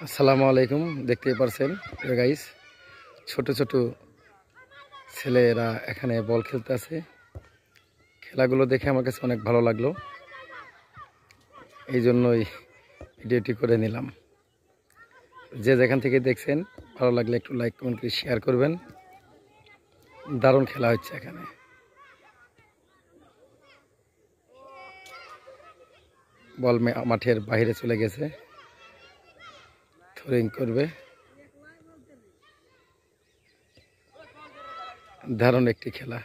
আসসালামু আলাইকুম। দেখতেই পারছেন গাইস, ছোট ছোট ছেলেরা এখানে বল খেলতে আছে। খেলাগুলো দেখে আমার কাছে অনেক ভালো লাগলো, এই জন্যই ভিডিওটি করে নিলাম। যে যেখান থেকে দেখছেন ভালো লাগলে একটু লাইক কমেন্ট করে শেয়ার করবেন। দারুণ খেলা হচ্ছে এখানে। বল মাঠের বাইরে চলে গেছে, থ্রোয়িং করবে। দারুণ একটি খেলা।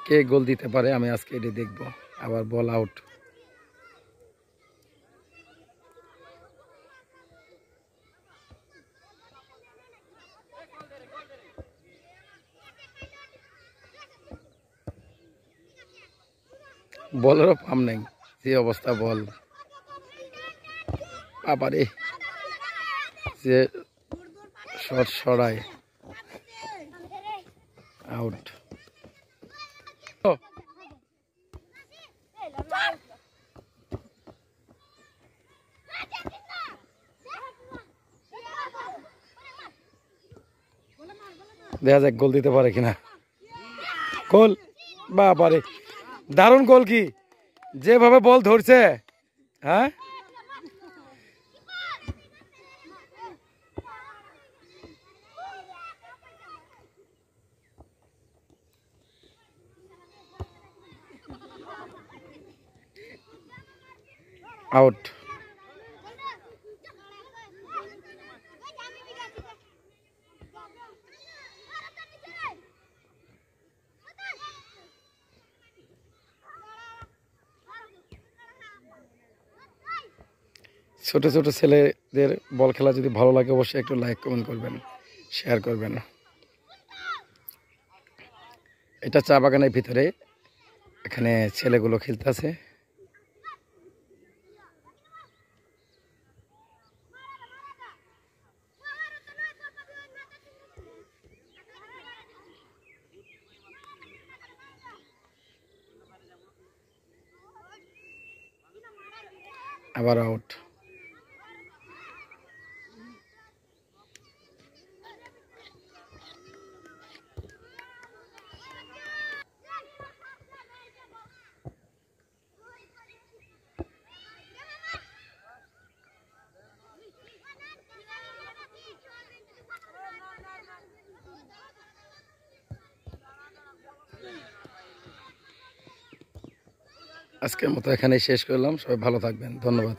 কে গোল দিতে পারে আমি আজকে এটি দেখব। আবার বল আউট। বলেরও পাম নেই, যে অবস্থা বল। আবারে যে শট সরায়, আউট। দেখা যাক গোল দিতে পারে কিনা। গোল, বাবারে দারুণ গোল! কি যেভাবে বল ধরছে, হ্যাঁ আউট। ছোট ছোট ছেলেদের বল খেলা যদি ভালো লাগে অবশ্যই একটু লাইক কমেন্ট করবেন, শেয়ার করবেন। এটা চা বাগানের ভিতরে, এখানে ছেলেগুলো খেলতে আছে। আবার আউট। আজকের মতো এখানেই শেষ করলাম। সবাই ভালো থাকবেন, ধন্যবাদ।